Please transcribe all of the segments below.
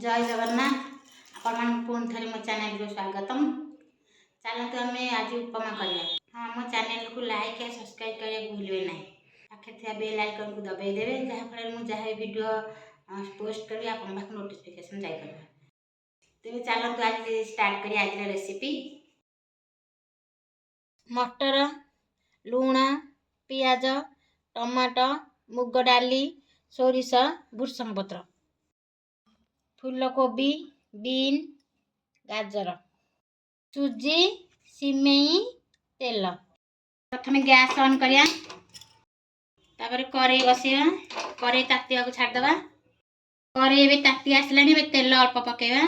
जय जगन्नाथ आपण पुणी थे मो चैनल को स्वागतम। चलते आम आज उपमा करवा। हाँ, मो चैनल को लाइक और सब्सक्राइब करने भूलिए ना। पाखे थी बेल आइकन को दबाई देवे जहाँफल मुझे वीडियो पोस्ट करी आप नोटिफिकेशन जापर। तेज चलते आज स्टार्ट करिए आज रेसिपी। मटर, लुण, पियाज, टमाटो, मुग डाली, सोरिष, भृषंग पत्र, फूलकोबी, बीन, गाजर, सुजी, सिमेई, तेल। प्रथम गैस ऑन करिया, तापर कड़े बसिया, कड़े तातिया को छाड़दबा। कड़े एबे ताती आसलानी, एबे तेल अल्प पकेबा,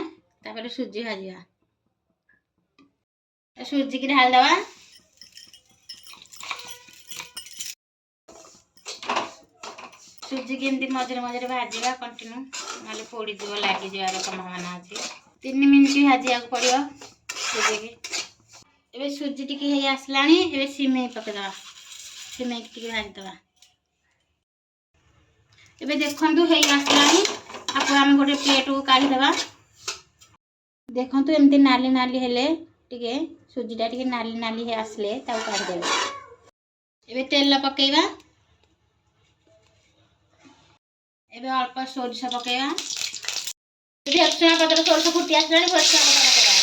तापर सुजी भाजिबा। सुजी की ढाल दबा। सुजी की एमती मझे मझे भाजवा कंटिन्यू, ना पोड़ जीव लगी जवार संभावना अच्छी। 3 मिनट भाजिया पड़ो सुजी की। एबे सुजी टिके हे आसलानी, एबे सिमेई पकेदबा। सिमेई टिके भाजीदबा। एबे देखंतु हे आसलानी, आपको आम गोटे प्लेट को काढ़ीदबा। देखंतु एमती नाली नाली हेले टिके सुजीटा टिके नाली नाली हे आसले ताऊ काढ़ीदेबा। एबे तेल पकेइबा। एबे अल्प सोरिष पकेइबा। एबे भृषंग पत्र सोरिष फुटी आसलानी, भृषंग पत्र पकेइबा।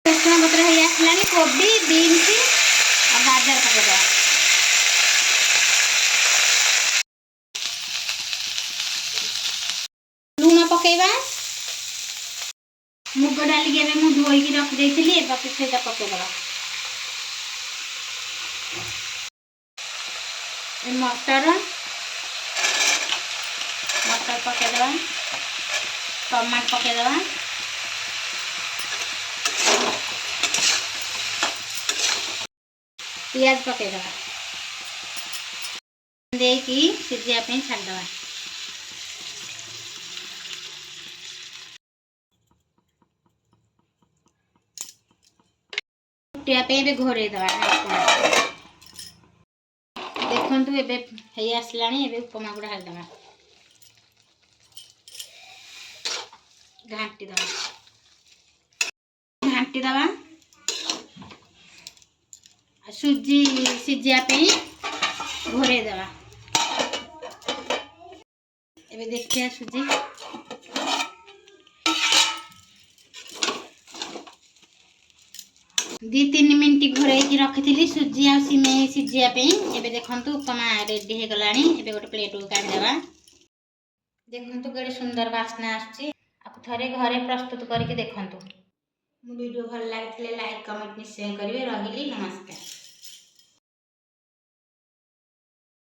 भृषंग पत्र हे आसलानी, कोबी, बीन्स और गाजर पकेइबा। लूण पकेइबा। मुग डाली के मु धोई रख देइथिली, ए बाकी सेटा पकेइबा। ए मटर पकेइबा। टमाटर पकेइबा। पियाज पकेइबा। देकी सिजिया पे छाड़दबा। फुटिया पे एबे घोड़े दबा। देखंतु एबे हे आसलानी, एबे उपमा को ढाल दबा। घाटी दबा। घाटी दबा। सुजी सिजिया पे घोड़े दबा। एबे देखिए सुजी 2-3 मिनट घोड़े रखी सुजी आ सिमेई सिझिया पे। एबे देखंतु उपमा रेडी हे गलानी। एबे गोटे प्लेट को काढ़ीदेबा। देखंतु केडे सुंदर वासना आछी। आप थरे घरे प्रस्तुत करके देखंतु। मो वीडियो भल लागिले लाइक कमेंट निश्चय करिवे। रहिली नमस्कार।